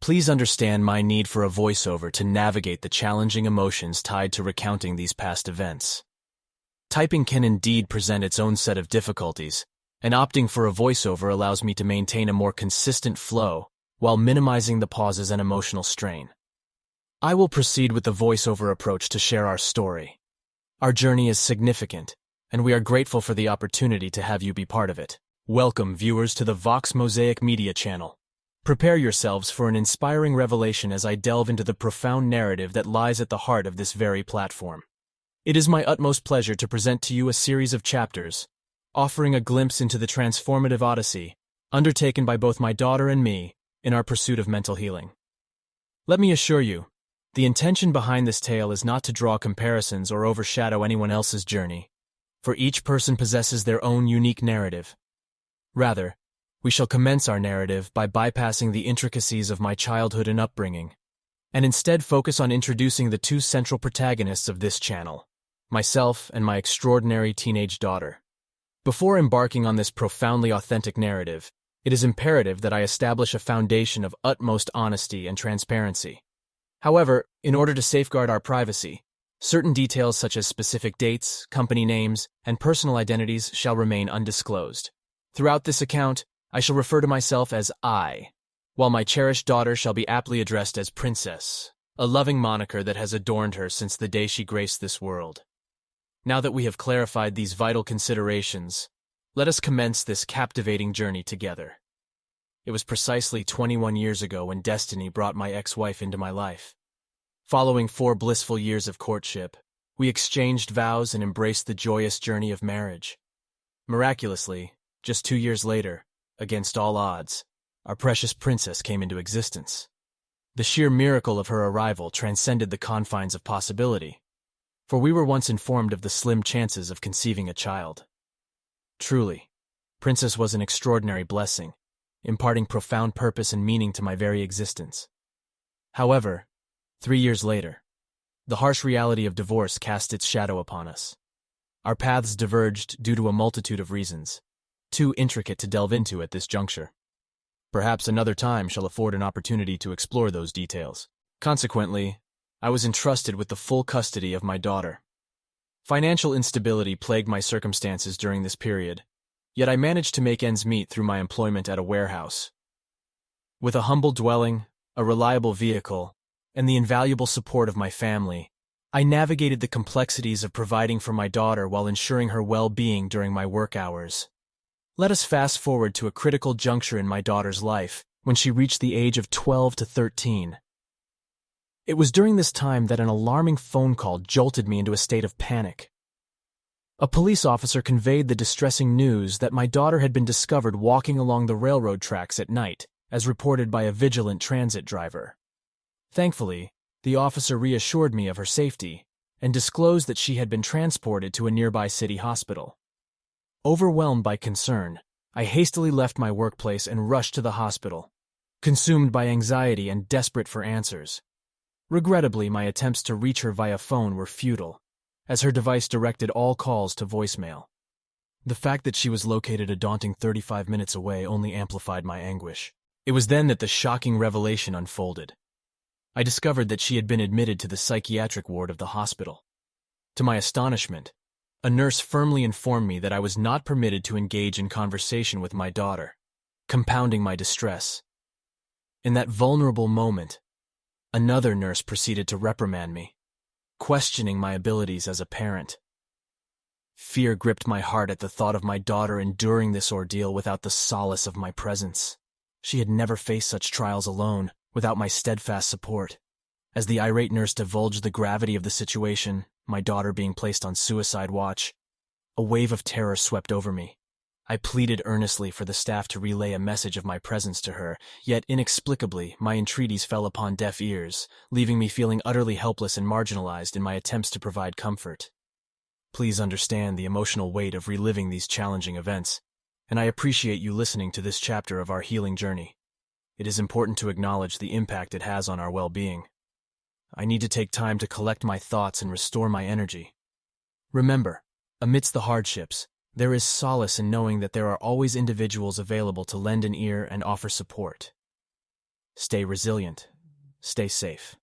Please understand my need for a voiceover to navigate the challenging emotions tied to recounting these past events. Typing can indeed present its own set of difficulties, and opting for a voiceover allows me to maintain a more consistent flow while minimizing the pauses and emotional strain. I will proceed with the voiceover approach to share our story. Our journey is significant, and we are grateful for the opportunity to have you be part of it. Welcome, viewers, to the Vox Mosaic Media channel. Prepare yourselves for an inspiring revelation as I delve into the profound narrative that lies at the heart of this very platform. It is my utmost pleasure to present to you a series of chapters, offering a glimpse into the transformative odyssey undertaken by both my daughter and me in our pursuit of mental healing. Let me assure you, the intention behind this tale is not to draw comparisons or overshadow anyone else's journey, for each person possesses their own unique narrative. Rather, we shall commence our narrative by bypassing the intricacies of my childhood and upbringing, and instead focus on introducing the two central protagonists of this channel, myself and my extraordinary teenage daughter. Before embarking on this profoundly authentic narrative, it is imperative that I establish a foundation of utmost honesty and transparency. However, in order to safeguard our privacy, certain details such as specific dates, company names, and personal identities shall remain undisclosed. Throughout this account, I shall refer to myself as I, while my cherished daughter shall be aptly addressed as Princess, a loving moniker that has adorned her since the day she graced this world. Now that we have clarified these vital considerations, let us commence this captivating journey together. It was precisely 21 years ago when destiny brought my ex-wife into my life. Following 4 blissful years of courtship, we exchanged vows and embraced the joyous journey of marriage. Miraculously, just 2 years later, against all odds, our precious princess came into existence. The sheer miracle of her arrival transcended the confines of possibility, for we were once informed of the slim chances of conceiving a child. Truly, Princess was an extraordinary blessing, imparting profound purpose and meaning to my very existence. However, 3 years later, the harsh reality of divorce cast its shadow upon us. Our paths diverged due to a multitude of reasons, too intricate to delve into at this juncture. Perhaps another time shall afford an opportunity to explore those details. Consequently, I was entrusted with the full custody of my daughter. Financial instability plagued my circumstances during this period, yet I managed to make ends meet through my employment at a warehouse. With a humble dwelling, a reliable vehicle, and the invaluable support of my family, I navigated the complexities of providing for my daughter while ensuring her well-being during my work hours. Let us fast forward to a critical juncture in my daughter's life, when she reached the age of 12 to 13. It was during this time that an alarming phone call jolted me into a state of panic. A police officer conveyed the distressing news that my daughter had been discovered walking along the railroad tracks at night, as reported by a vigilant transit driver. Thankfully, the officer reassured me of her safety and disclosed that she had been transported to a nearby city hospital. Overwhelmed by concern, I hastily left my workplace and rushed to the hospital, consumed by anxiety and desperate for answers. Regrettably, my attempts to reach her via phone were futile, as her device directed all calls to voicemail. The fact that she was located a daunting 35 minutes away only amplified my anguish. It was then that the shocking revelation unfolded. I discovered that she had been admitted to the psychiatric ward of the hospital. To my astonishment, a nurse firmly informed me that I was not permitted to engage in conversation with my daughter, compounding my distress. In that vulnerable moment, another nurse proceeded to reprimand me, questioning my abilities as a parent. Fear gripped my heart at the thought of my daughter enduring this ordeal without the solace of my presence. She had never faced such trials alone, without my steadfast support. As the irate nurse divulged the gravity of the situation, my daughter being placed on suicide watch, a wave of terror swept over me. I pleaded earnestly for the staff to relay a message of my presence to her, yet inexplicably my entreaties fell upon deaf ears, leaving me feeling utterly helpless and marginalized in my attempts to provide comfort. Please understand the emotional weight of reliving these challenging events, and I appreciate you listening to this chapter of our healing journey. It is important to acknowledge the impact it has on our well-being. I need to take time to collect my thoughts and restore my energy. Remember, amidst the hardships, there is solace in knowing that there are always individuals available to lend an ear and offer support. Stay resilient. Stay safe.